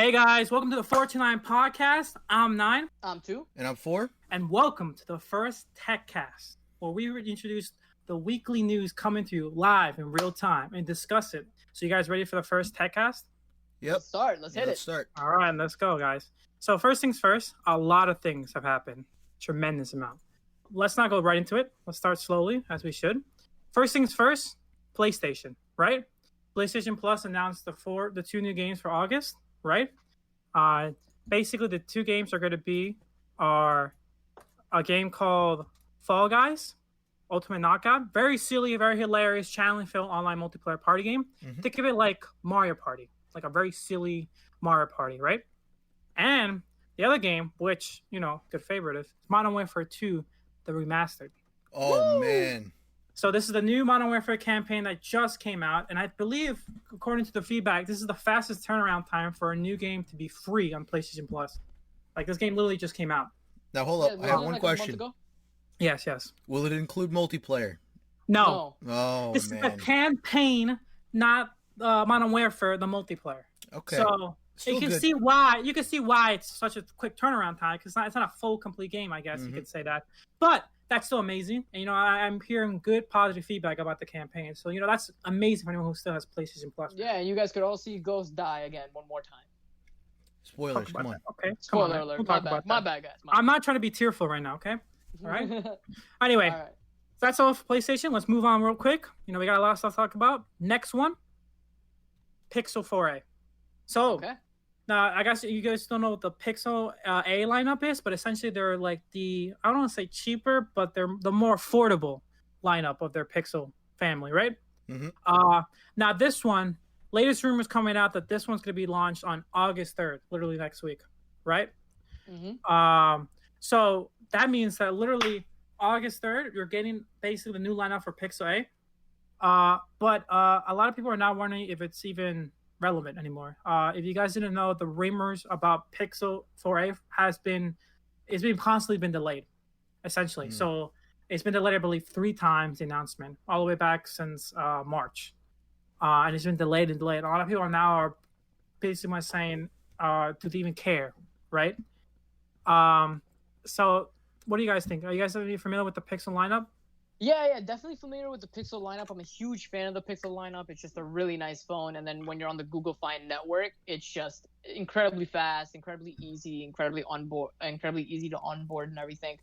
Hey guys, welcome to the 429 podcast. I'm 9. I'm 2. And I'm 4. And welcome to the first Techcast, where we introduce the weekly news coming to you live in real time and discuss it. So you guys ready for the first Techcast? Yep. Let's start. Let's hit it. Let's start. All right, let's go, guys. So first things first, a lot of things have happened. Tremendous amount. Let's not go right into it. Let's start slowly, as we should. First things first, PlayStation, right? PlayStation Plus announced the 2 new games for August, right? Basically, the 2 games are going to be a game called Fall Guys, Ultimate Knockout. Very silly, very hilarious, challenge-filled online multiplayer party game. Mm-hmm. Think of it like Mario Party, like a very silly Mario Party, right? And the other game, which, good favorite, is Modern Warfare 2, the remastered. Oh, Woo! man. So this is the new Modern Warfare campaign that just came out, and I believe, according to the feedback, this is the fastest turnaround time for a new game to be free on PlayStation Plus. Like, this game literally just came out. Now, hold up. I have one question. Yes. Will it include multiplayer? No. Oh, This man. is the campaign, not Modern Warfare, the multiplayer. Okay. So Still you can good. see why it's such a quick turnaround time, because it's not a full, complete game, I guess you could say that. But that's still amazing. And, I'm hearing good, positive feedback about the campaign. So, that's amazing for anyone who still has PlayStation Plus. Yeah, and you guys could all see Ghost die again one more time. Spoilers, come on. Okay. Spoiler alert. We'll My bad, guys. I'm not trying to be tearful right now, okay? All right? Anyway, All right. that's all for PlayStation. Let's move on real quick. We got a lot of stuff to talk about. Next one, Pixel 4a. So, Okay. now, I guess you guys don't know what the Pixel A lineup is, but essentially they're like I don't want to say cheaper, but they're the more affordable lineup of their Pixel family, right? Mm-hmm. Now this one, latest rumors coming out that this one's going to be launched on August 3rd, literally next week, right? Mm-hmm. So that means that literally August 3rd, you're getting basically the new lineup for Pixel A. But a lot of people are now wondering if it's even relevant anymore. If you guys didn't know, the rumors about Pixel 4a it's been constantly been delayed, essentially. So it's been delayed, I believe, 3 times, the announcement, all the way back since March. And it's been delayed and delayed. A lot of people are basically saying, do they even care, right? So what do you guys think? Are you guys familiar with the Pixel lineup? Yeah, definitely familiar with the Pixel lineup. I'm a huge fan of the Pixel lineup. It's just a really nice phone. And then when you're on the Google Find network, it's just incredibly fast, incredibly easy, incredibly easy to onboard and everything.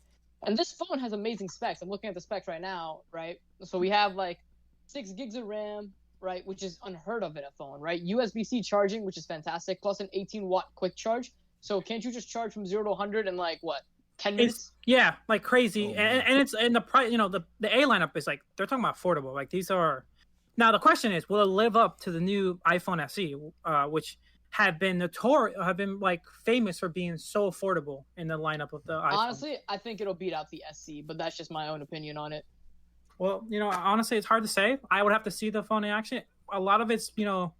And this phone has amazing specs. I'm looking at the specs right now, right? So we have like 6 gigs of RAM, right? Which is unheard of in a phone, right? USB-C charging, which is fantastic, plus an 18-watt quick charge. So can't you just charge from 0 to 100 in like, what, 10 minutes? Yeah, like crazy. Oh, and it's in the price, the A lineup is like, they're talking about affordable. Like these are, now the question is, will it live up to the new iPhone SE, which have been like famous for being so affordable in the lineup of the iPhone? Honestly, I think it'll beat out the SE, but that's just my own opinion on it. Well, honestly, it's hard to say. I would have to see the phone in action. A lot of it's, it's going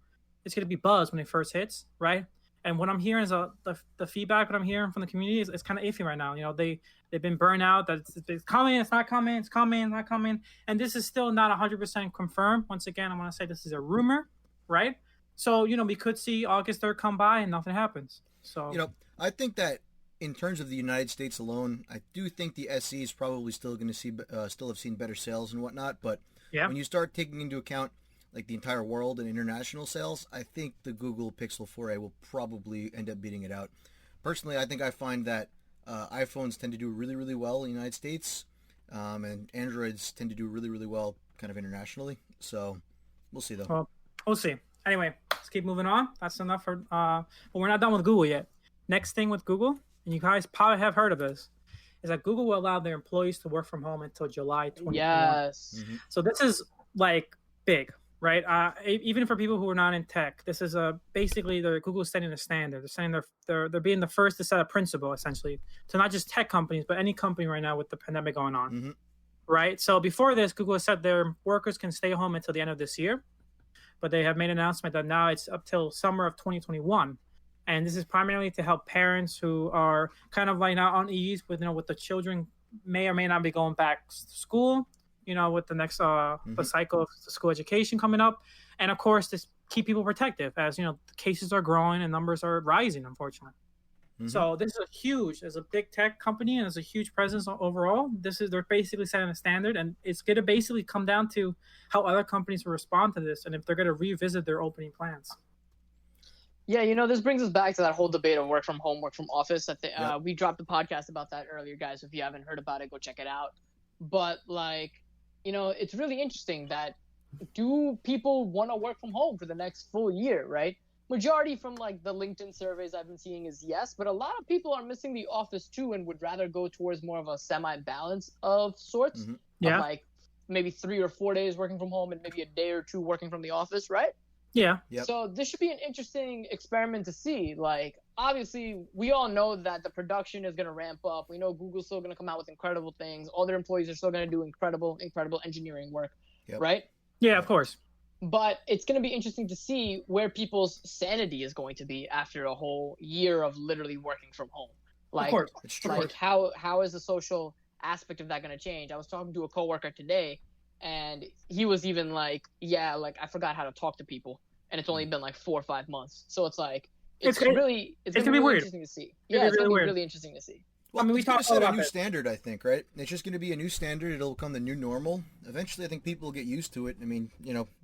to be buzz when it first hits, right? And what I'm hearing is the feedback that I'm hearing from the community is kind of iffy right now. They've been burned out that it's coming, it's not coming, it's coming, it's not coming. And this is still not 100% confirmed. Once again, I want to say this is a rumor, right? So, we could see August 3rd come by and nothing happens. So, I think that in terms of the United States alone, I do think the SE is probably still going to still have seen better sales and whatnot. But when you start taking into account like the entire world and international sales, I think the Google Pixel 4a will probably end up beating it out. Personally, I find that iPhones tend to do really, really well in the United States, and Androids tend to do really, really well kind of internationally. So we'll see, though. Well, we'll see. Anyway, let's keep moving on. That's enough for, but we're not done with Google yet. Next thing with Google, and you guys probably have heard of this, is that Google will allow their employees to work from home until July 2021. Yes. Mm-hmm. So this is like big, right? Even for people who are not in tech, this is basically Google is setting a standard. They're saying they're being the first to set a principle, essentially, to not just tech companies, but any company right now with the pandemic going on, Mm-hmm. right? So before this, Google has said their workers can stay home until the end of this year, but they have made an announcement that now it's up till summer of 2021. And this is primarily to help parents who are kind of like not on ease with the children may or may not be going back to school, with the next the cycle of the school education coming up. And of course, this keep people protective, as cases are growing and numbers are rising, unfortunately. So this is huge, as a big tech company and as a huge presence overall. They're basically setting a standard, and it's going to basically come down to how other companies will respond to this, and if they're going to revisit their opening plans. Yeah, this brings us back to that whole debate of work from home, work from office. I think we dropped a podcast about that earlier, guys. If you haven't heard about it, go check it out. But it's really interesting that do people want to work from home for the next full year, right? Majority from the LinkedIn surveys I've been seeing is yes, but a lot of people are missing the office too and would rather go towards more of a semi-balance of sorts. Yeah. Of maybe 3 or 4 days working from home and maybe a day or two working from the office, right? Yeah. Yep. So this should be an interesting experiment to see. Obviously, we all know that the production is going to ramp up. We know Google's still going to come out with incredible things. All their employees are still going to do incredible engineering work, right? Yeah, of course. But it's going to be interesting to see where people's sanity is going to be after a whole year of literally working from home. Of course. It's true. How is the social aspect of that going to change? I was talking to a coworker today, and he was even I forgot how to talk to people, and it's only been 4 or 5 months. So it's going to be really interesting to see. Yeah, it's going to be really interesting to see. Well, we talked about a new standard, I think, right? It's just going to be a new standard. It'll become the new normal. Eventually, I think people will get used to it. I mean,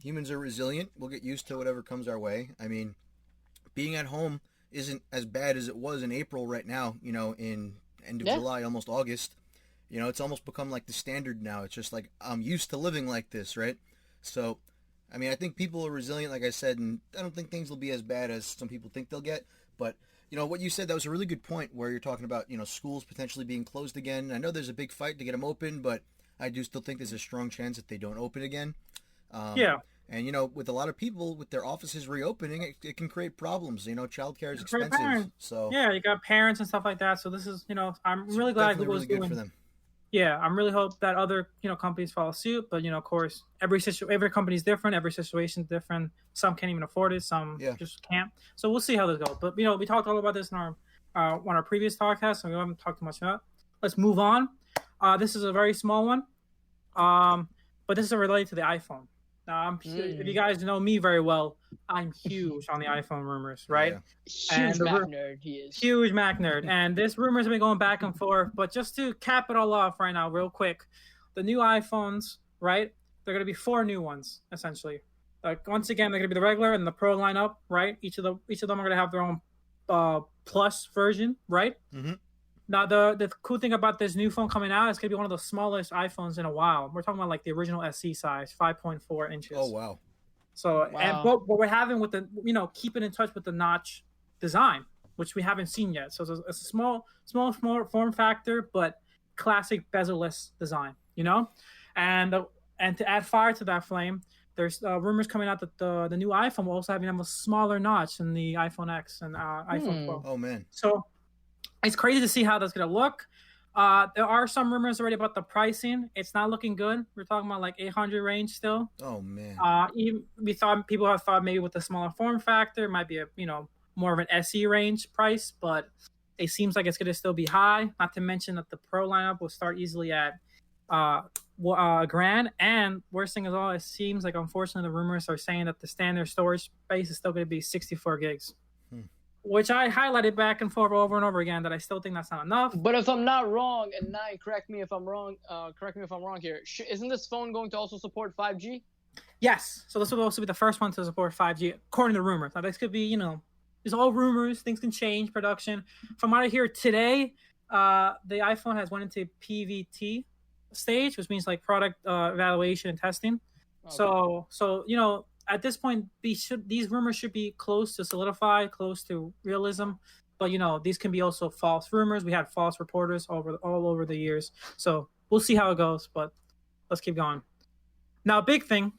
humans are resilient. We'll get used to whatever comes our way. I mean, being at home isn't as bad as it was in April right now, in end of July, almost August. It's almost become the standard now. It's just I'm used to living like this, right? So, I mean, I think people are resilient, like I said, and I don't think things will be as bad as some people think they'll get. But what you said, that was a really good point where you're talking about, schools potentially being closed again. I know there's a big fight to get them open, but I do still think there's a strong chance that they don't open again. Yeah. And, with a lot of people, with their offices reopening, it can create problems. Childcare is expensive. So yeah, you got parents and stuff like that. So this is, I'm really glad Google is doing. For them. Yeah, I'm really hope that other companies follow suit, but of course every company is different, every situation is different. Some can't even afford it, some just can't. So we'll see how this goes. But we talked all about this in our on our previous podcast, so we haven't talked too much about it. Let's move on. This is a very small one, but this is related to the iPhone. Now, if you guys know me very well, I'm huge on the iPhone rumors, right? Yeah. Huge Mac nerd, he is. Huge Mac nerd. And this rumors have been going back and forth. But just to cap it all off right now, real quick, the new iPhones, right? They're going to be 4 new ones, essentially. Once again, they're going to be the regular and the Pro lineup, right? Each of them are going to have their own Plus version, right? Mm-hmm. Now, the cool thing about this new phone coming out, it's going to be one of the smallest iPhones in a while. We're talking about the original SE size, 5.4 inches. Oh, wow. So, and what we're having with the, keeping in touch with the notch design, which we haven't seen yet. So it's a small form factor, but classic bezel-less design, And to add fire to that flame, there's rumors coming out that the new iPhone will also have a smaller notch than the iPhone X and iPhone 12. Oh, man. So it's crazy to see how that's going to look. There are some rumors already about the pricing. It's not looking good. We're talking about 800 range still. Oh, man. People have thought maybe with the smaller form factor, it might be a more of an SE range price, but it seems like it's going to still be high. Not to mention that the Pro lineup will start easily at $1,000. And worst thing is all, it seems like unfortunately the rumors are saying that the standard storage space is still going to be 64 gigs. Which I highlighted back and forth over and over again that I still think that's not enough. But if I'm not wrong, and Nine, correct me if I'm wrong here. Isn't this phone going to also support 5G? Yes. So this will also be the first one to support 5G, according to rumors. Now this could be, it's all rumors. Things can change. Production. From what I hear today, the iPhone has went into PVT stage, which means product evaluation and testing. Okay. So at this point, these rumors should be close to solidified, close to realism. But, these can be also false rumors. We had false reporters all over the years. So we'll see how it goes, but let's keep going. Now, big thing,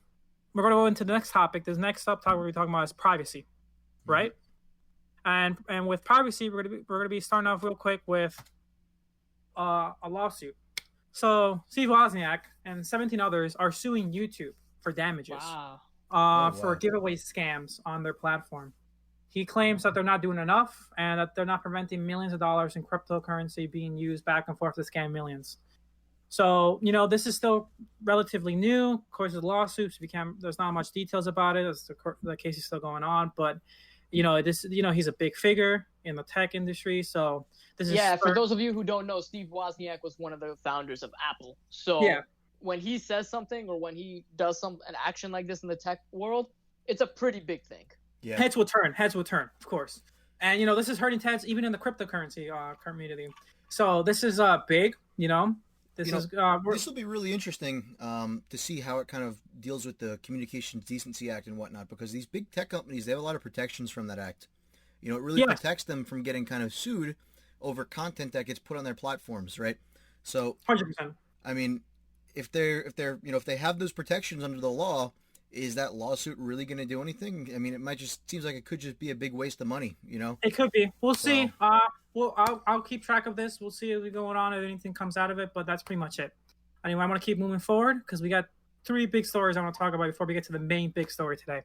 we're going to go into the next topic. This next subtopic we're talking about is privacy, right? And with privacy, we're going to be starting off real quick with a lawsuit. So Steve Wozniak and 17 others are suing YouTube for damages. Wow. For giveaway scams on their platform. He claims that they're not doing enough and that they're not preventing millions of dollars in cryptocurrency being used back and forth to scam millions. So, this is still relatively new. Of course, the lawsuits there's not much details about it as the case is still going on. But, he's a big figure in the tech industry. So this is for those of you who don't know, Steve Wozniak was one of the founders of Apple. So when he says something or when he does an action like this in the tech world, it's a pretty big thing. Yeah. Heads will turn, of course. And, this is hurting heads even in the cryptocurrency community. So this is big, This will be really interesting to see how it kind of deals with the Communications Decency Act and whatnot, because these big tech companies, they have a lot of protections from that act. It really protects them from getting kind of sued over content that gets put on their platforms, right? So 100%. I mean, if they have those protections under the law, is that lawsuit really going to do anything? I mean, seems like it could just be a big waste of money, It could be. We'll see. I'll keep track of this. We'll see what's going on if anything comes out of it, but that's pretty much it. Anyway, I want to keep moving forward because we got 3 big stories I want to talk about before we get to the main big story today.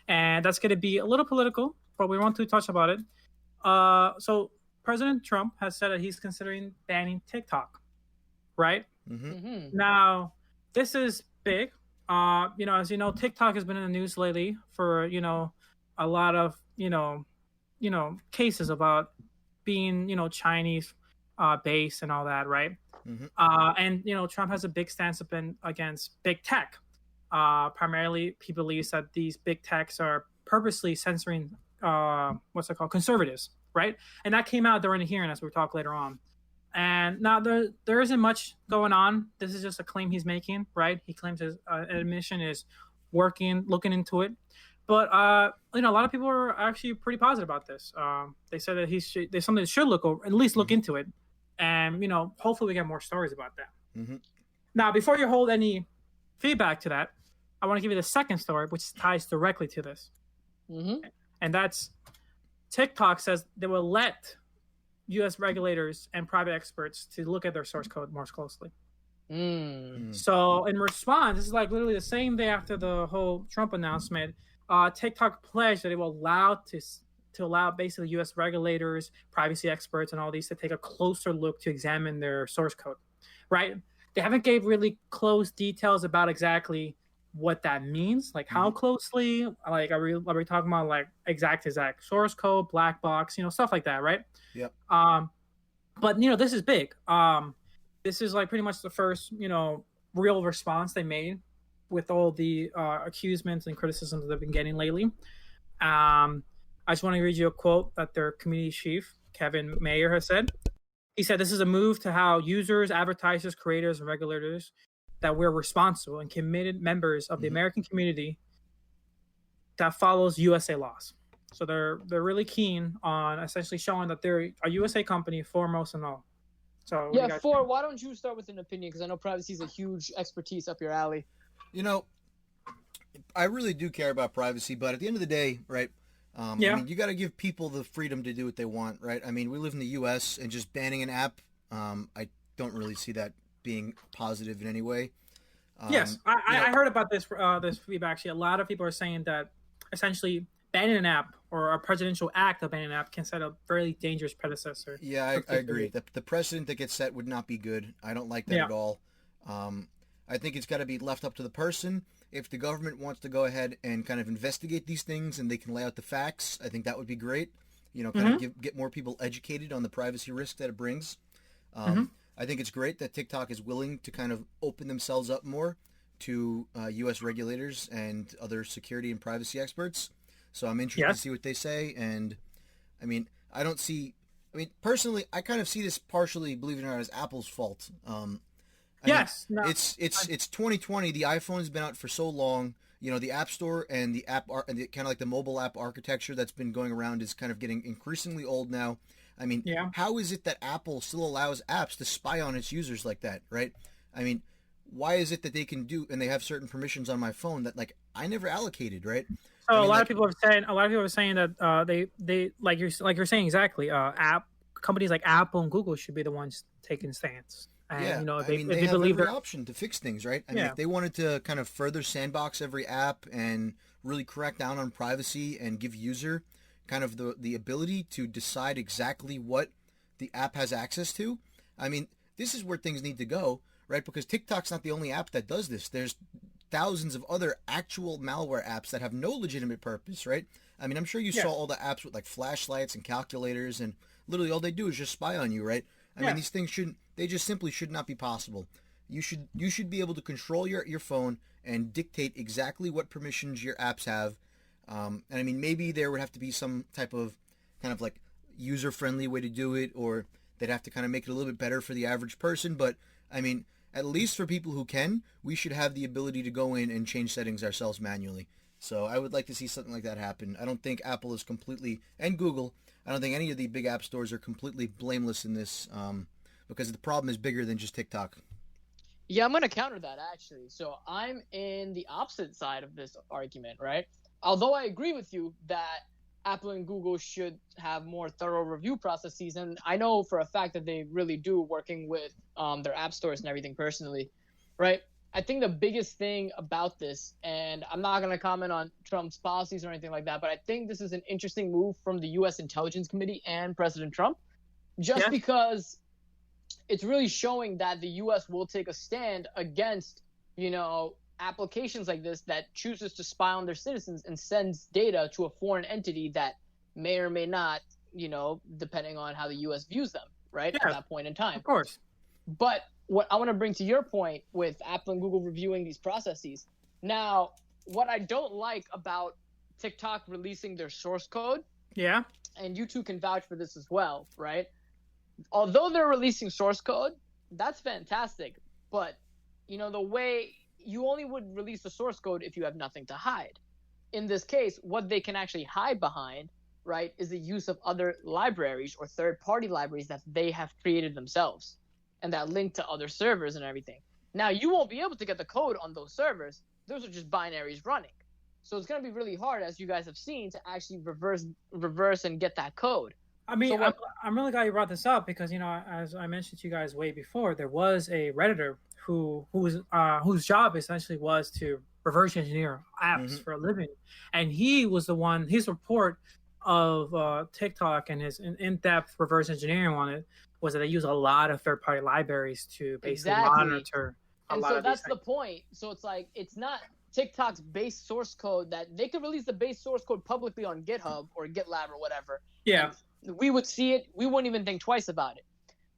And that's going to be a little political, but we want to touch about it. So President Trump has said that he's considering banning TikTok, right? Mm-hmm. Now, this is big. As you know, TikTok has been in the news lately for, a lot of, cases about being, Chinese based and all that, right? Mm-hmm. And, Trump has a big stance against big tech. Primarily, he believes that these big techs are purposely censoring, conservatives, right? And that came out during the hearing, as we'll talk later on. And now there isn't much going on. This is just a claim he's making, right? He claims his admission is looking into it. But a lot of people are actually pretty positive about this. They said that there's something that should at least look into it, and hopefully we get more stories about that. Mm-hmm. Now, before you hold any feedback to that, I want to give you the second story, which ties directly to this, and that's TikTok says they will let U.S. regulators and private experts to look at their source code more closely. So in response, this is like literally the same day after the whole Trump announcement, TikTok pledged that it will allow basically U.S. regulators, privacy experts, and all these to take a closer look to examine their source code, right? They haven't gave really close details about exactly what that means, like how closely, like are we talking about like exact source code, black box, stuff like that, right? Yep. But this is big. This is like pretty much the first real response they made with all the accusements and criticisms they've been getting lately. I just want to read you a quote that their community chief Kevin Mayer has said. He said, "This is a move to how users, advertisers, creators, and regulators that we're responsible and committed members of the American community that follows USA laws." So they're really keen on essentially showing that they're a USA company foremost and all. So why don't you start with an opinion, because I know privacy is a huge expertise up your alley. I really do care about privacy, but at the end of the day, right? I mean, you got to give people the freedom to do what they want, right? I mean, we live in the U.S. and just banning an app, I don't really see that being positive in any way. Yes, I heard about this feedback. Actually, a lot of people are saying that essentially banning an app or a presidential act of banning an app can set a very dangerous predecessor. Yeah, I agree. The precedent that gets set would not be good. I don't like that at all. I think it's got to be left up to the person. If the government wants to go ahead and kind of investigate these things and they can lay out the facts, I think that would be great. Kind of get more people educated on the privacy risk that it brings. I think it's great that TikTok is willing to kind of open themselves up more to U.S. regulators and other security and privacy experts. So I'm interested to see what they say. And I mean, personally, I kind of see this partially, believe it or not, as Apple's fault. It's 2020. The iPhone has been out for so long. The App Store and the app and the kind of like the mobile app architecture that's been going around is kind of getting increasingly old now. I mean, how is it that Apple still allows apps to spy on its users like that, right? I mean, why is it that they can do and they have certain permissions on my phone that like I never allocated, right? So a lot of people are saying that they like you're saying exactly. App companies like Apple and Google should be the ones taking stance. And, they have every option to fix things, right? I mean, if they wanted to kind of further sandbox every app and really crack down on privacy and give user kind of the ability to decide exactly what the app has access to, I mean, this is where things need to go, right? Because TikTok's not the only app that does this. There's thousands of other actual malware apps that have no legitimate purpose, right? I mean, I'm sure you saw all the apps with like flashlights and calculators, and literally all they do is just spy on you, right? I mean, these things they just simply should not be possible. You should be able to control your phone and dictate exactly what permissions your apps have. And I mean, maybe there would have to be some type of kind of like user-friendly way to do it, or they'd have to kind of make it a little bit better for the average person. But I mean, at least for people who can, we should have the ability to go in and change settings ourselves manually. So I would like to see something like that happen. I don't think Apple is completely, and Google, I don't think any of the big app stores are completely blameless in this, because the problem is bigger than just TikTok. Yeah, I'm going to counter that, actually. So I'm in the opposite side of this argument, right? Although I agree with you that Apple and Google should have more thorough review processes, and I know for a fact that they really do, working with their app stores and everything personally, right? I think the biggest thing about this, and I'm not going to comment on Trump's policies or anything like that, but I think this is an interesting move from the U.S. Intelligence Committee and President Trump, just because it's really showing that the U.S. will take a stand against, applications like this that chooses to spy on their citizens and sends data to a foreign entity that may or may not, depending on how the U.S. views them, right, at that point in time. Of course. But what I want to bring to your point with Apple and Google reviewing these processes. Now, what I don't like about TikTok releasing their source code, and you two can vouch for this as well, right? Although they're releasing source code, that's fantastic. But, the way you only would release the source code if you have nothing to hide. In this case, what they can actually hide behind, right, is the use of other libraries or third-party libraries that they have created themselves and that link to other servers and everything. Now, you won't be able to get the code on those servers. Those are just binaries running. So it's going to be really hard, as you guys have seen, to actually reverse and get that code. I mean, so I'm really glad you brought this up because, as I mentioned to you guys way before, there was a Redditor whose job essentially was to reverse engineer apps for a living. And he was the one, his report of TikTok and his in-depth reverse engineering on it was that they use a lot of third-party libraries to basically monitor a lot of these things. And so that's the point. So it's like, it's not TikTok's base source code that they could release the base source code publicly on GitHub or GitLab or whatever. Yeah. We would see it. We wouldn't even think twice about it.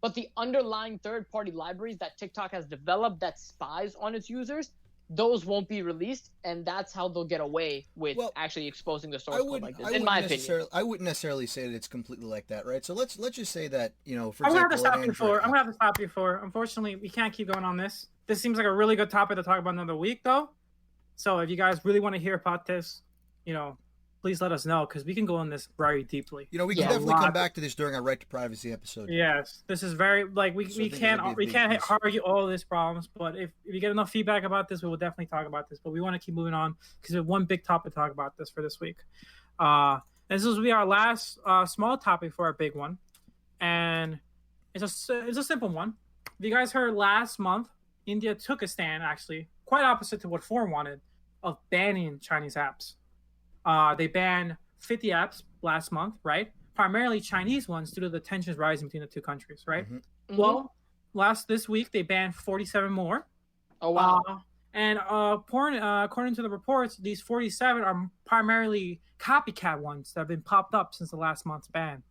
But the underlying third-party libraries that TikTok has developed that spies on its users, those won't be released, and that's how they'll get away with actually exposing the source code like this, in my opinion. I wouldn't necessarily say that it's completely like that, right? So let's just say that, for example, I'm going to have to stop you for, unfortunately, we can't keep going on this. This seems like a really good topic to talk about another week, though. So if you guys really want to hear about this, please let us know because we can go on this very deeply. We can definitely come back to this during our right to privacy episode. Yes, this is very we can't argue all these problems, but if you get enough feedback about this, we will definitely talk about this. But we want to keep moving on because we have one big topic to talk about this for this week. This will be our last small topic for our big one, and it's a simple one. If you guys heard last month, India took a stand, actually quite opposite to what Forum wanted, of banning Chinese apps. They banned 50 apps last month, right? Primarily Chinese ones due to the tensions rising between the two countries, right? Well, this week they banned 47 more. Oh, wow. And according to the reports, these 47 are primarily copycat ones that have been popped up since the last month's ban.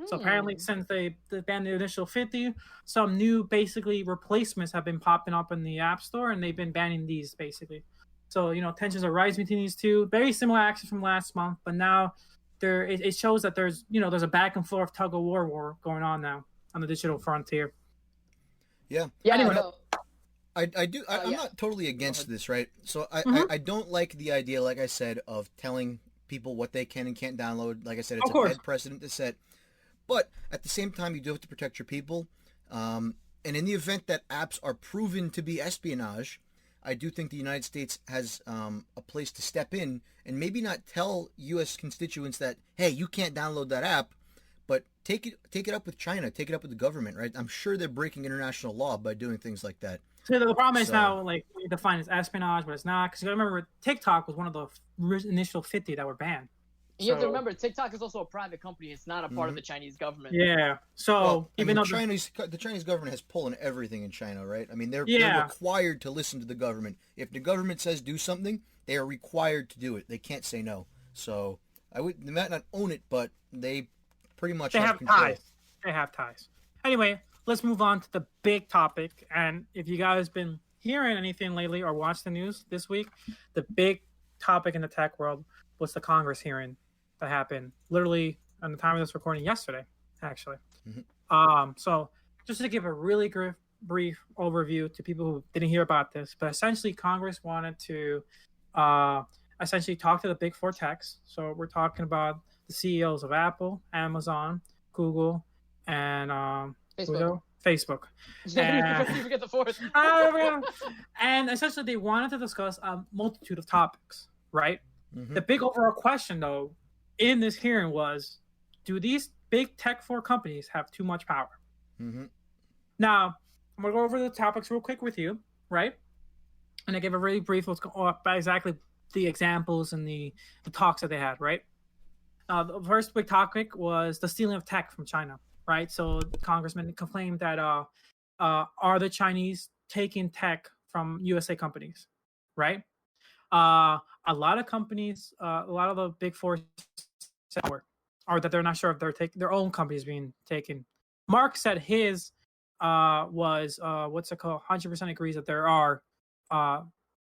So apparently since they banned the initial 50, some new basically replacements have been popping up in the App Store, and they've been banning these basically. So, tensions are rising between these two. Very similar actions from last month, but now it shows that there's a back and forth tug of war going on now on the digital frontier. Yeah. Anyway, I'm not totally against this, right? So I don't like the idea, like I said, of telling people what they can and can't download. Like I said, it's a bad precedent to set. But at the same time, you do have to protect your people. And in the event that apps are proven to be espionage, I do think the United States has a place to step in and maybe not tell U.S. constituents that, hey, you can't download that app, but take it up with China, take it up with the government, right? I'm sure they're breaking international law by doing things like that. So the problem is now, we define as espionage, but it's not. Because you got to remember, TikTok was one of the initial 50 that were banned. You have to remember, TikTok is also a private company. It's not a part of the Chinese government. Yeah. So the Chinese government has pull in everything in China, right? I mean, they're required to listen to the government. If the government says do something, they are required to do it. They can't say no. So they might not own it, but they pretty much have control. Ties. They have ties. Anyway, let's move on to the big topic. And if you guys been hearing anything lately or watched the news this week, the big topic in the tech world was the Congress hearing that happened literally on the time of this recording yesterday, actually. So just to give a really brief overview to people who didn't hear about this, but essentially Congress wanted to essentially talk to the big four techs. So we're talking about the CEOs of Apple, Amazon, Google, and Facebook. And, you forget the fourth. And essentially they wanted to discuss a multitude of topics, right? The big overall question, though, in this hearing was, do these big tech four companies have too much power? Now, I'm going to go over the topics real quick with you, right? And I give a really brief exactly the examples and the talks that they had, right? The first big topic was the stealing of tech from China, right? So the congressman complained that are the Chinese taking tech from USA companies, right? A lot of companies, a lot of the big four are that they're not sure if their own companies being taken. Mark said his was 100% agrees that there are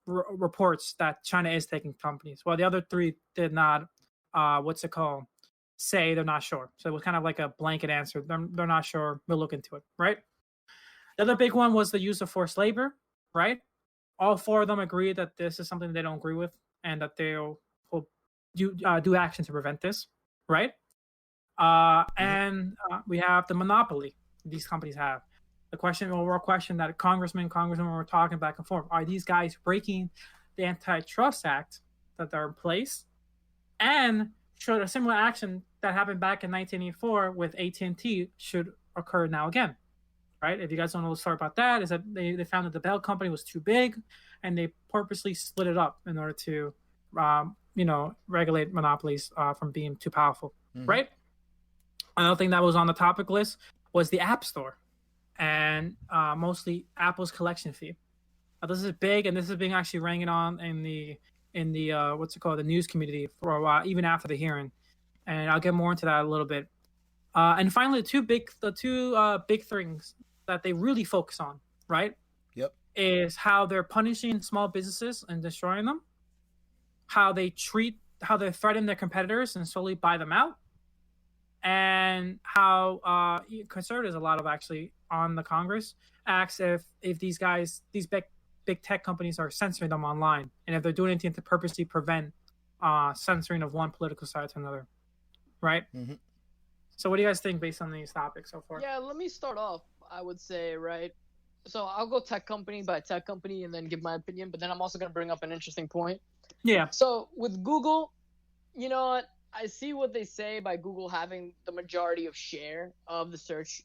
reports that China is taking companies. Well, the other three did not say they're not sure. So it was kind of like a blanket answer. They're not sure. We'll look into it, right? The other big one was the use of forced labor, right? All four of them agree that this is something they don't agree with and that they'll do action to prevent this, right? And we have the monopoly these companies have. The overall question that congressmen were talking back and forth, are these guys breaking the Antitrust Act that are in place? And should a similar action that happened back in 1984 with AT&T should occur now again? Right? If you guys don't know the story about that, is that they found that the Bell company was too big, and they purposely split it up in order to, regulate monopolies from being too powerful. Right? Another thing that was on the topic list was the App Store, and mostly Apple's collection fee. Now, this is big, and this is being actually ringing on in the the news community for a while, even after the hearing. And I'll get more into that a little bit. And finally, the two big things that they really focus on, right? Yep. Is how they're punishing small businesses and destroying them, how they threaten their competitors and slowly buy them out, and how conservatives, a lot of actually on the Congress, asks if these big tech companies are censoring them online, and if they're doing anything to purposely prevent censoring of one political side to another, right? So what do you guys think based on these topics so far? Yeah, let me start off. I would say, right, so I'll go tech company by tech company and then give my opinion, but then I'm also going to bring up an interesting point. Yeah. So with Google, you know what? I see what they say by Google having the majority of share of the search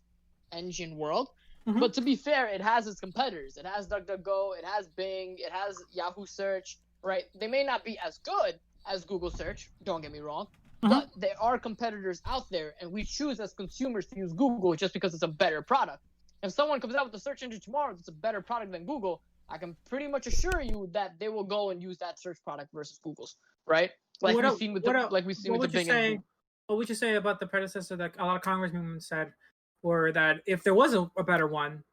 engine world. But to be fair, it has its competitors. It has DuckDuckGo, it has Bing, it has Yahoo Search, right? They may not be as good as Google Search, don't get me wrong, but there are competitors out there, and we choose as consumers to use Google just because it's a better product. If someone comes out with a search engine tomorrow that's a better product than Google, I can pretty much assure you that they will go and use that search product versus Google's, right? Like we've seen with the Bing. What would you say about the predecessor that a lot of congressmen said, or that if there was a better one,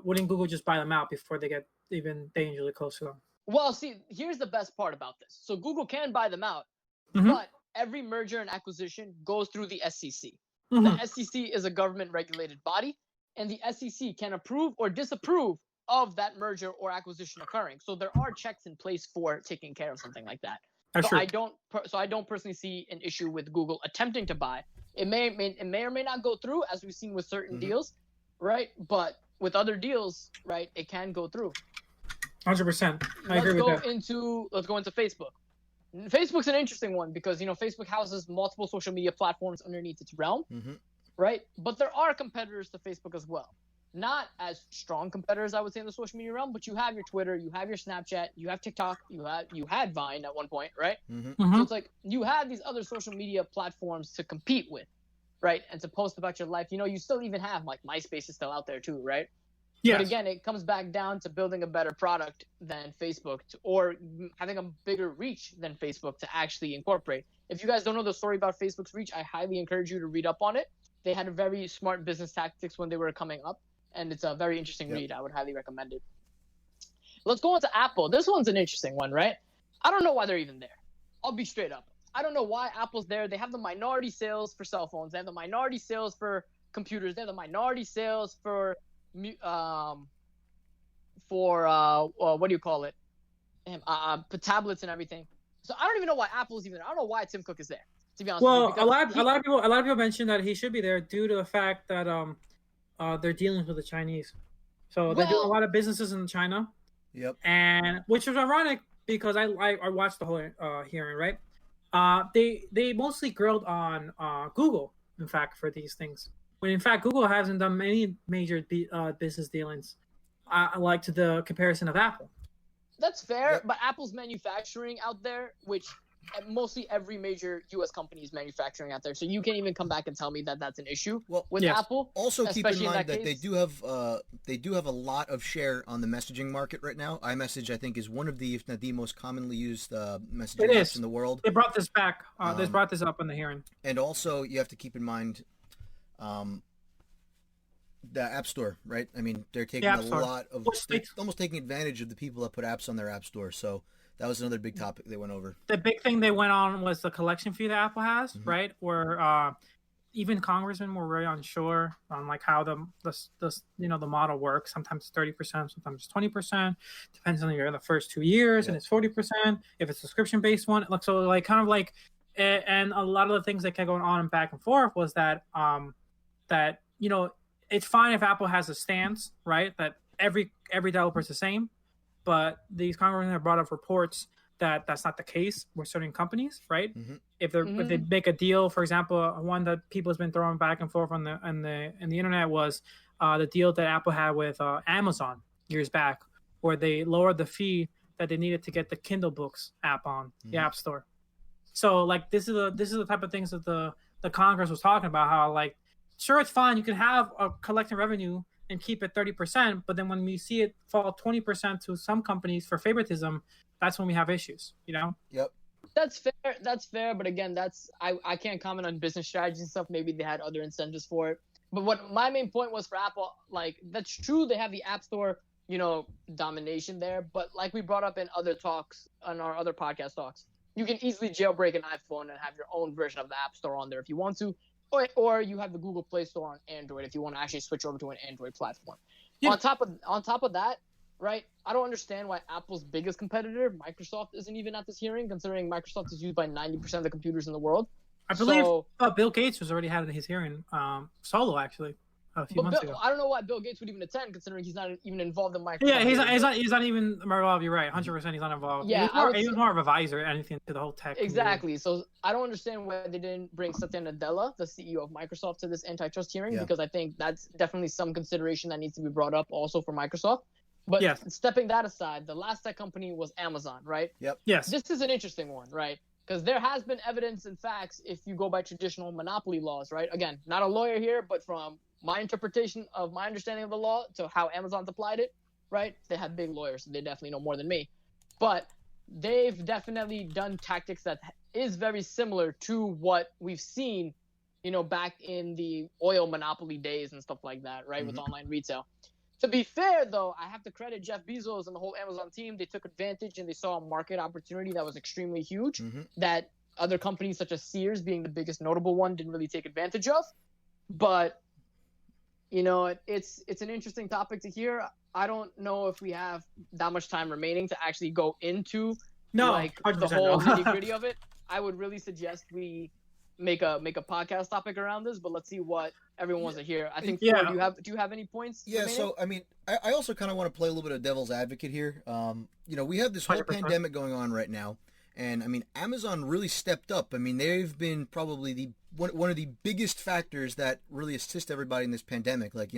wouldn't Google just buy them out before they get even dangerously close to them? Well, see, here's the best part about this. So Google can buy them out, but every merger and acquisition goes through the SEC. The SEC is a government-regulated body, and the SEC can approve or disapprove of that merger or acquisition occurring. So there are checks in place for taking care of something like that. That's true. I don't personally see an issue with Google attempting to buy. It may or may not go through, as we've seen with certain deals, right? But with other deals, right, it can go through. 100%. I agree with that. Let's go into Facebook. Facebook's an interesting one because, Facebook houses multiple social media platforms underneath its realm, right? But there are competitors to Facebook as well. not as strong competitors, I would say, in the social media realm, but you have your Twitter, you have your Snapchat, you have TikTok, you had Vine at one point, right? So it's like you have these other social media platforms to compete with, right? And to post about your life. You still even have like MySpace is still out there too, right? Yes. But again, it comes back down to building a better product than Facebook or having a bigger reach than Facebook to actually incorporate. If you guys don't know the story about Facebook's reach, I highly encourage you to read up on it. They had a very smart business tactics when they were coming up, and it's a very interesting read. I would highly recommend it. Let's go on to Apple. This one's an interesting one, right? I don't know why they're even there. I'll be straight up. I don't know why Apple's there. They have the minority sales for cell phones. They have the minority sales for computers. They have the minority sales for what do you call it? For tablets and everything. So I don't even know why Apple's even there. I don't know why Tim Cook is there. To be honest with you, a lot of people mentioned that he should be there due to the fact that they're dealing with the Chinese. So they're doing a lot of businesses in China. Yep. And which is ironic because I watched the whole hearing, right? They mostly grilled on Google, in fact, for these things. When in fact Google hasn't done any major business dealings, like to the comparison of Apple. That's fair, but Apple's manufacturing out there, which mostly every major U.S. company is manufacturing out there. So you can't even come back and tell me that that's an issue with Apple. Also, keep in mind that they do have a lot of share on the messaging market right now. iMessage, I think, is one of the, if not the most commonly used messaging apps in the world. They brought this back. They brought this up in the hearing. And also, you have to keep in mind the App Store, right? I mean, they're taking almost taking advantage of the people that put apps on their App Store. So that was another big topic they went over. The big thing they went on was the collection fee that Apple has, right? Where even congressmen were very unsure on like how the model works. Sometimes 30%, sometimes 20%. Depends on the first 2 years, and it's 40%. If it's a subscription based one, and a lot of the things that kept going on and back and forth was that it's fine if Apple has a stance, right? That every developer is the same. But these congressmen have brought up reports that that's not the case with certain companies, right? If they make a deal, for example, one that people has been throwing back and forth on the internet was the deal that Apple had with Amazon years back, where they lowered the fee that they needed to get the Kindle Books app on the App Store. So like this is the type of things that the Congress was talking about. How like sure, it's fine, you can have a collecting revenue and keep it 30%, but then when we see it fall 20% to some companies for favoritism, that's when we have issues, Yep. That's fair, but again, I can't comment on business strategy and stuff. Maybe they had other incentives for it. But what my main point was for Apple, like that's true, they have the App Store, domination there, but like we brought up in other talks, on our other podcast talks, you can easily jailbreak an iPhone and have your own version of the App Store on there if you want to. Or you have the Google Play Store on Android if you want to actually switch over to an Android platform. Yeah. On top of that, right? I don't understand why Apple's biggest competitor, Microsoft, isn't even at this hearing, considering Microsoft is used by 90% of the computers in the world. I believe Bill Gates was already had his hearing solo actually a few months ago. I don't know why Bill Gates would even attend, considering he's not even involved in Microsoft. Yeah, he's not even involved. You're right, 100%. He's not involved. Yeah, he was more of a visor, anything to the whole tech. Exactly. So I don't understand why they didn't bring Satya Nadella, the CEO of Microsoft, to this antitrust hearing, because I think that's definitely some consideration that needs to be brought up also for Microsoft. But stepping that aside, the last tech company was Amazon, right? Yep. Yes. This is an interesting one, right? Because there has been evidence and facts if you go by traditional monopoly laws, right? Again, not a lawyer here, but from my interpretation of my understanding of the law to how Amazon's applied it, right? They have big lawyers, so they definitely know more than me. But they've definitely done tactics that is very similar to what we've seen, back in the oil monopoly days and stuff like that, right? With online retail. To be fair, though, I have to credit Jeff Bezos and the whole Amazon team. They took advantage and they saw a market opportunity that was extremely huge that other companies such as Sears, being the biggest notable one, didn't really take advantage of. But, it's an interesting topic to hear. I don't know if we have that much time remaining to actually go into the whole nitty-gritty of it. I would really suggest we make a podcast topic around this, but let's see what everyone wants to hear. I think, Ford, do you have any points? Yeah, remaining? So, I mean, I also kind of want to play a little bit of devil's advocate here. We have this whole 100%. Pandemic going on right now, and, I mean, Amazon really stepped up. I mean, they've been probably one of the biggest factors that really assist everybody in this pandemic. Like,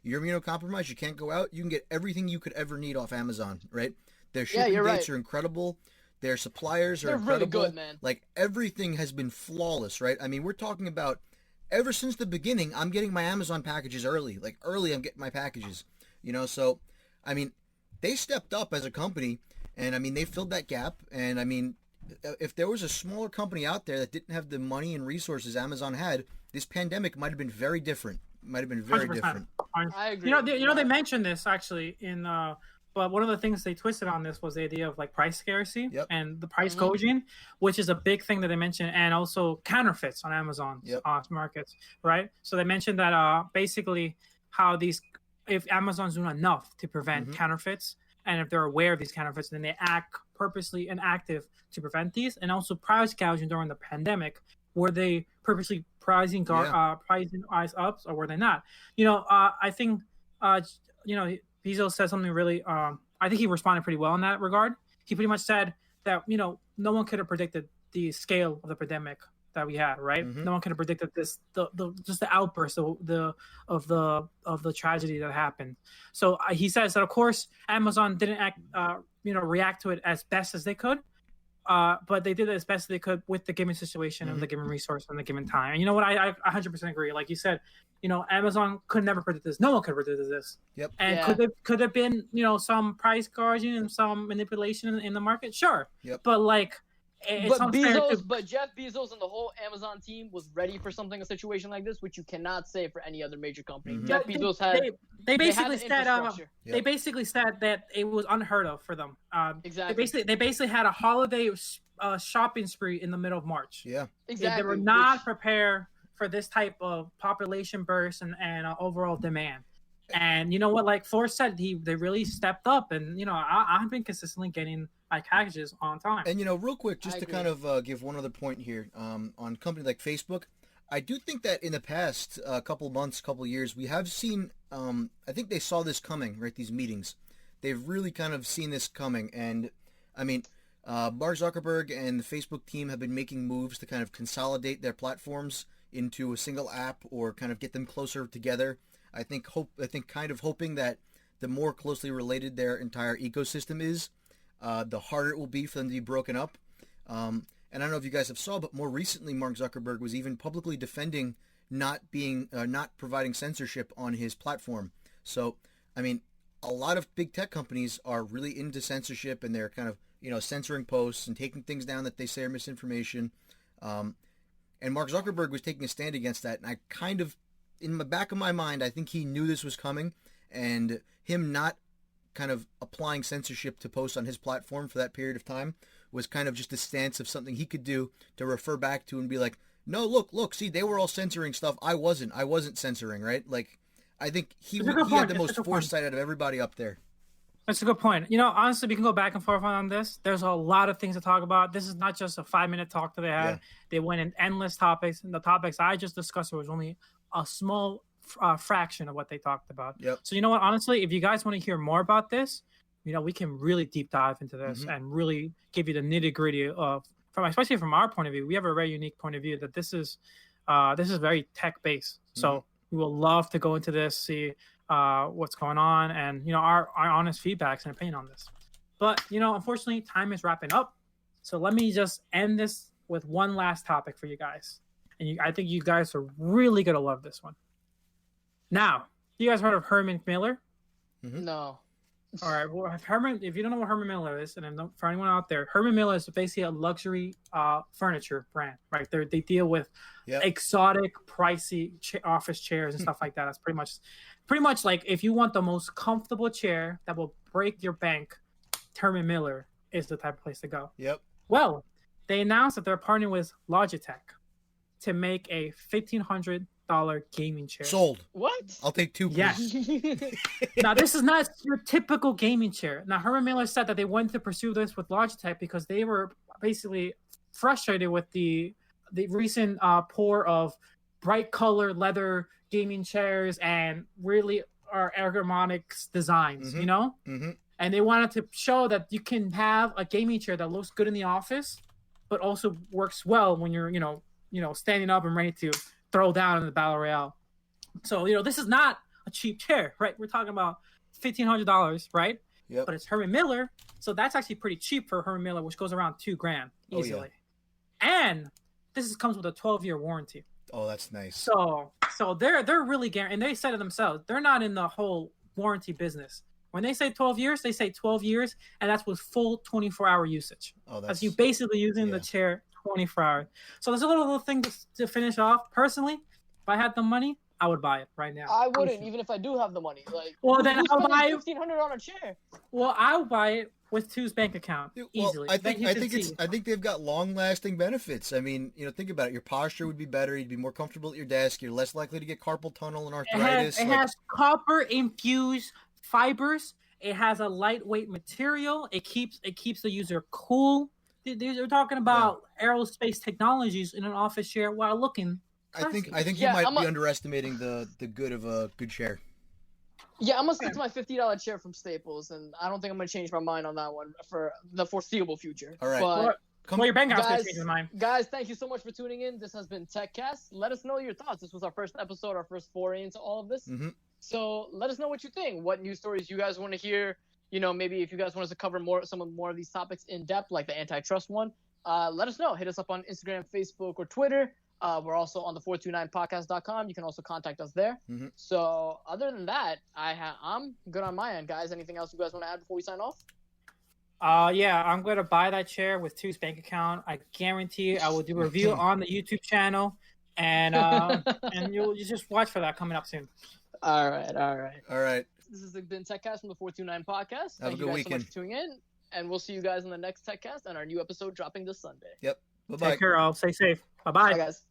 you're immunocompromised, you can't go out, you can get everything you could ever need off Amazon, right? Their shipping dates are incredible. Their suppliers are incredible. Really good, man. Like, everything has been flawless, right? I mean, we're talking about ever since the beginning, I'm getting my Amazon packages early. Like, early I'm getting my packages, you know? So, I mean, they stepped up as a company, and, I mean, they filled that gap. And, I mean, if there was a smaller company out there that didn't have the money and resources Amazon had, this pandemic might have been very different. Might have been very 100%. different. I agree. You know, they mentioned this actually in but one of the things they twisted on this was the idea of like price scarcity and the price gouging, which is a big thing that they mentioned, and also counterfeits on Amazon markets, right? So they mentioned that basically how if Amazon's doing enough to prevent counterfeits, and if they're aware of these counterfeits, then they act purposely and active to prevent these, and also price gouging during the pandemic. Were they purposely pricing eyes up, or were they not? You know, I think you know, Bezos said something really, I think he responded pretty well in that regard. He pretty much said that, you know, no one could have predicted the scale of the pandemic that we had, right? No one could have predicted this, just the outburst of the tragedy that happened. So he says that, of course, Amazon didn't react to it as best as they could. But they did it as best as they could with the given situation and the given resource and the given time. And you know what? I 100% agree. Like you said, you know, Amazon could never predict this. No one could predict this. Yep. And could have been, you know, some price gouging and some manipulation in the market? Sure. Yep. But like, but Jeff Bezos and the whole Amazon team was ready for a situation like this, which you cannot say for any other major company. Jeff Bezos they basically said that it was unheard of for them. Exactly. They basically had a holiday shopping spree in the middle of March. Yeah. Exactly. They were not prepared for this type of population burst and overall demand. And you know what? Like Forrest said, they really stepped up, and you know, I've been consistently getting my packages on time. And you know, real quick, just to kind of give one other point here, on companies like Facebook, I do think that in the past couple months, couple years, we have seen. I think they saw this coming, right? These meetings, they've really kind of seen this coming, and I mean, Mark Zuckerberg and the Facebook team have been making moves to kind of consolidate their platforms into a single app or kind of get them closer together. I think kind of hoping that the more closely related their entire ecosystem is, the harder it will be for them to be broken up. And I don't know if you guys have saw, but more recently, Mark Zuckerberg was even publicly defending not providing censorship on his platform. So, I mean, a lot of big tech companies are really into censorship, and they're kind of, you know, censoring posts and taking things down that they say are misinformation. And Mark Zuckerberg was taking a stand against that, and I kind of, in the back of my mind, I think he knew this was coming, and him not kind of applying censorship to posts on his platform for that period of time was kind of just a stance of something he could do to refer back to and be like, no, look, see, they were all censoring stuff. I wasn't censoring, right? Like, I think he had the most foresight out of everybody up there. That's a good point. You know, honestly, we can go back and forth on this. There's a lot of things to talk about. This is not just a 5-minute talk that they had. Yeah. They went in endless topics, and the topics I just discussed was only a small fraction of what they talked about. Yep. So you know what? Honestly, if you guys want to hear more about this, you know, we can really deep dive into this and really give you the nitty gritty of, especially from our point of view. We have a very unique point of view that this is very tech based. So we will love to go into this, see what's going on, and you know, our honest feedbacks and opinion on this. But you know, unfortunately, time is wrapping up. So let me just end this with one last topic for you guys. And I think you guys are really going to love this one. Now, you guys heard of Herman Miller? No. All right. Well, if you don't know what Herman Miller is, and for anyone out there, Herman Miller is basically a luxury furniture brand, right? They deal with exotic, pricey office chairs and stuff like that. That's pretty much like if you want the most comfortable chair that will break your bank, Herman Miller is the type of place to go. Yep. Well, they announced that they're partnering with Logitech to make a $1,500 gaming chair. Sold. What? I'll take 2, please. Yes. Now, this is not your typical gaming chair. Now, Herman Miller said that they wanted to pursue this with Logitech because they were basically frustrated with the recent pour of bright color leather gaming chairs and really ergonomics designs, you know? And they wanted to show that you can have a gaming chair that looks good in the office, but also works well when you're, you know, standing up and ready to throw down in the battle royale. So, you know, this is not a cheap chair, right? We're talking about $1,500, right? Yep. But it's Herman Miller, so that's actually pretty cheap for Herman Miller, which goes around $2,000 easily. Oh, yeah. And this comes with a 12-year warranty. Oh, that's nice. So they're really guaranteed, and they said it themselves. They're not in the whole warranty business. When they say 12 years, they say 12 years, and that's with full 24-hour usage. Oh, that's you basically using the chair 24 hours. So there's a little thing to finish off. Personally, if I had the money, I would buy it right now. I wouldn't, even if I do have the money. Like, well, then I'll buy $1,500 on a chair. Well, I'll buy it with Tu's bank account easily. I think they've got long-lasting benefits. I mean, think about it. Your posture would be better. You'd be more comfortable at your desk. You're less likely to get carpal tunnel and arthritis. It has copper-infused fibers. It has a lightweight material. It keeps the user cool. They're talking about aerospace technologies in an office chair while looking. I think you might be underestimating the good of a good chair. Yeah, I'm gonna stick to my $50 chair from Staples, and I don't think I'm gonna change my mind on that one for the foreseeable future. All right. Well, your bank account's gonna change your mind. Guys, thank you so much for tuning in. This has been Techcast. Let us know your thoughts. This was our first episode, our first foray into all of this. Mm-hmm. So let us know what you think. What news stories you guys want to hear? Maybe if you guys want us to cover more of these topics in depth, like the antitrust one, let us know. Hit us up on Instagram, Facebook, or Twitter. We're also on the 429podcast.com. You can also contact us there. Mm-hmm. So other than that, I'm good on my end, guys. Anything else you guys want to add before we sign off? Yeah, I'm going to buy that chair with Tu's bank account. I guarantee I will do a review on the YouTube channel, and you just watch for that coming up soon. All right. This has been Techcast from the 429 podcast. Have a good weekend. Thank you guys so much for tuning in, and we'll see you guys in the next Techcast and our new episode dropping this Sunday. Yep. Bye-bye. Take care, all. Stay safe. Bye-bye. Bye, guys.